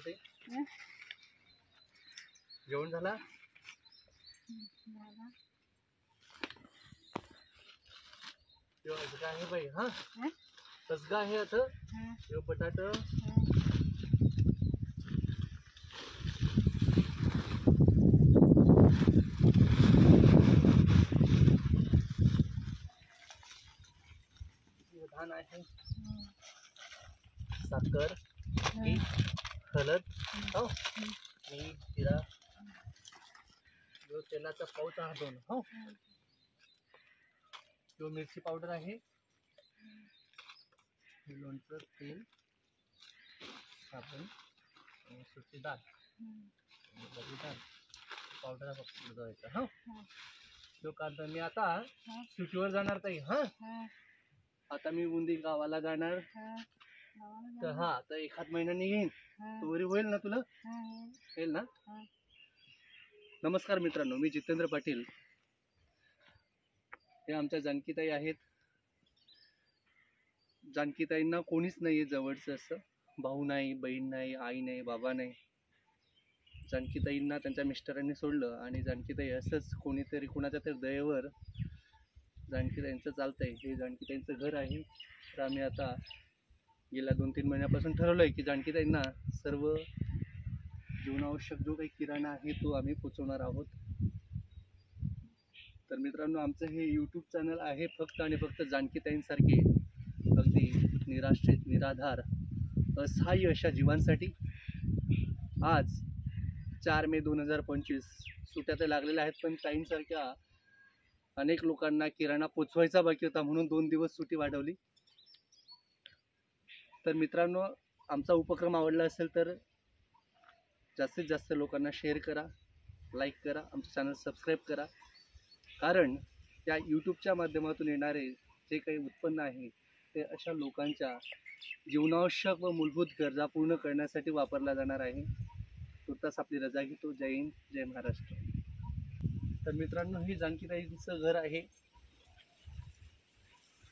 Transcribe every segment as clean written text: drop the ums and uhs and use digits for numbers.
जानकी ताई जेवण झाला? काय आहे बाई? हा कसं आहे आता बटाट धान आहे, साखर, हळद, हो मीठ, जिरा, जो तेलाचा पाऊच आहे 2, हो जो मिरची पावडर आहे, लोणचं, तेल, साबण, सुकी डाळ, पावडर फक्त हो जो कांदा मी आता सुट्टीवर जाणार ताई. हा आता मी उंदी गावाला जाणार तर हा तर एखाद महिन्याने येईन. तोरी होईल ना तुला? येईल ना? नमस्कार मित्रांनो, मी जितेंद्र पाटील. हे आमच्या जानकीताई आहेत. जानकीताईंना कोणीच नाही जवळचं, असं भाऊ नाही, बहीण नाही, आई नाही, बाबा नाही. जानकीताईंना त्यांच्या मिस्टरांनी सोडलं आणि जानकीताई असंच कोणीतरी कुणाच्या तरी दयेवर जानकीताईंचं चालतंय. हे जानकीताईंचं घर आहे. तर आम्ही आता गेल्या 2-3 महिन्यापासून ठरवलं आहे की जानकीताईंना सर्व जीवनावश्यक जो काही किराणा आहे तो आम्ही पोचवणार आहोत. तर मित्रांनो, आमचं हे यूट्यूब चॅनल आहे फक्त आणि फक्त जानकीताईंसारखे अगदी निराश्रित, निराधार, असहाय्य अशा जीवांसाठी. आज 4 मे 2025 सुट्ट्या तर लागलेल्या आहेत, पण ताईंसारख्या अनेक लोकांना किराणा पोचवायचा बाकी होता म्हणून 2 दिवस सुट्टी वाढवली. तर मित्रांनो, आमचा उपक्रम आवडला असेल तर जास्तीत जास्त लोकांना शेअर करा, लाईक करा, आमचं चॅनल सबस्क्राईब करा. कारण त्या यूट्यूबच्या माध्यमातून येणारे जे काही उत्पन्न आहे ते अशा लोकांच्या जीवनावश्यक व मूलभूत गरजा पूर्ण करण्यासाठी वापरला जाणार आहे. तुर्तास आपली रजा घेतो. जय हिंद, जय महाराष्ट्र. तर मित्रांनो, हे जानकीताईंचं घर आहे.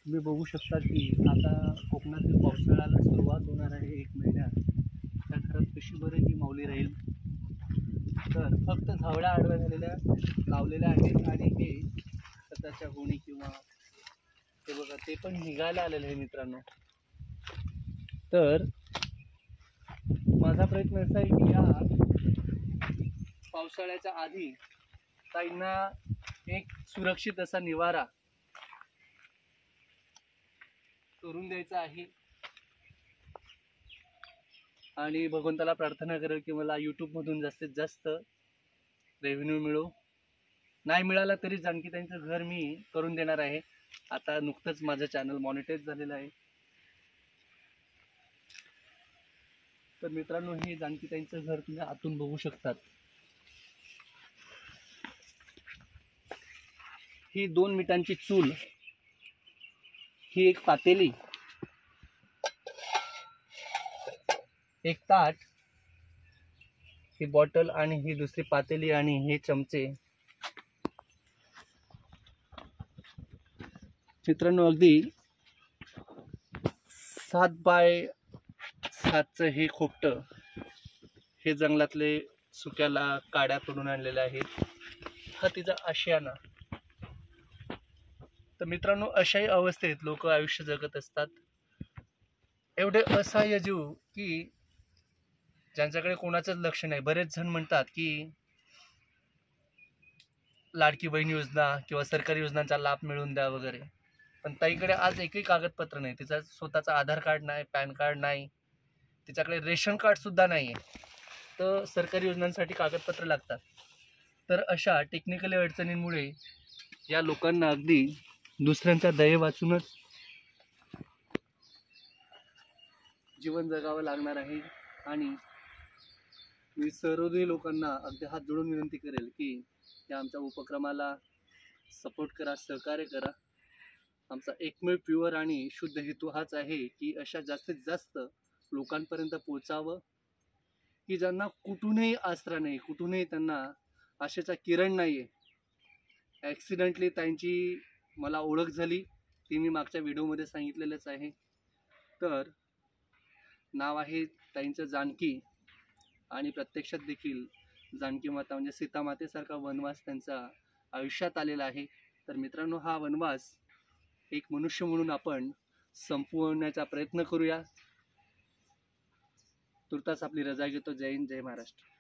तुम्ही बघू शकता की आता कोकणातील पावसाळ्याला सुरुवात होणार आहे 1 महिन्यात. त्या घरात कशी बरं ही माऊली राहील. तर फक्त झावळ्या आडव्या झालेल्या लावलेल्या आहेत आणि हे खताच्या गोणी किंवा ते बघा ते पण निघायला आलेलं आहे मित्रांनो. तर माझा प्रयत्न असा आहे की या पावसाळ्याच्या आधी ताईंना एक सुरक्षित असा निवारा करून द्यायचा आहे. आणि भगवंताला प्रार्थना करेल की मला यूट्यूबमधून जास्तीत जास्त रेव्हेन्यू मिळो. नाही मिळाला तरी जानकीताईंचं घर मी करून देणार आहे. आता नुकतंच माझं चॅनल मॉनिटाईज झालेलं आहे. तर मित्रांनो, हे जानकीताईंचं घर तुम्ही आतून बघू शकतात. ही 2 मिठांची चूल, ही एक पातेली, एक ताट, ही बॉटल आणि ही दुसरी पातेली आणि हे चमचे. मित्रांनो, अगदी 7 बाय 7चं हे खोपटं हे जंगलातले सुक्याला काड्या तोडून आणलेले आहेत. हा तिचा आशियाना. तर मित्रांनो, अशाही अवस्थेत लोक आयुष्य जगत असतात. एवढे असहाय्य जीव की ज्यांच्याकडे कोणाचंच लक्ष नाही. बरेच जण म्हणतात की लाडकी बहीण योजना किंवा सरकारी योजनांचा लाभ मिळवून द्या वगैरे, पण ताईकडे आज एकही कागदपत्र नाही. तिचा स्वतःचा आधार कार्ड नाही, पॅन कार्ड नाही, तिच्याकडे रेशन कार्ड सुद्धा नाही आहे. तर सरकारी योजनांसाठी कागदपत्र लागतात. तर अशा टेक्निकली अडचणींमुळे या लोकांना अगदी दुसऱ्यांच्या दये वाचूनच जीवन जगावं लागणार आहे. आणि मी सर्वही लोकांना अगदी हात जोडून विनंती करेल की या आमच्या उपक्रमाला सपोर्ट करा, सहकार्य करा. आमचा एकमेव प्युअर आणि शुद्ध हेतू हाच आहे की अशा जास्तीत जास्त लोकांपर्यंत पोचावं की ज्यांना कुठूनही आसरा नाही, कुठूनही त्यांना आशेचा किरण नाही आहे. ॲक्सिडेंटली त्यांची मला ओळख झाली, ती मी मागच्या व्हिडिओमध्ये सांगितलेलंच आहे. तर नाव आहे ताईंचं जानकी. आणि प्रत्यक्षात देखील जानकी माता म्हणजे सीता मातेसारखा वनवास त्यांचा आयुष्यात आलेला आहे. तर मित्रांनो, हा वनवास एक मनुष्य म्हणून आपण संपवण्याचा प्रयत्न करूया. तुर्तास आपली रजा घेतो. जय हिंद, जय महाराष्ट्र.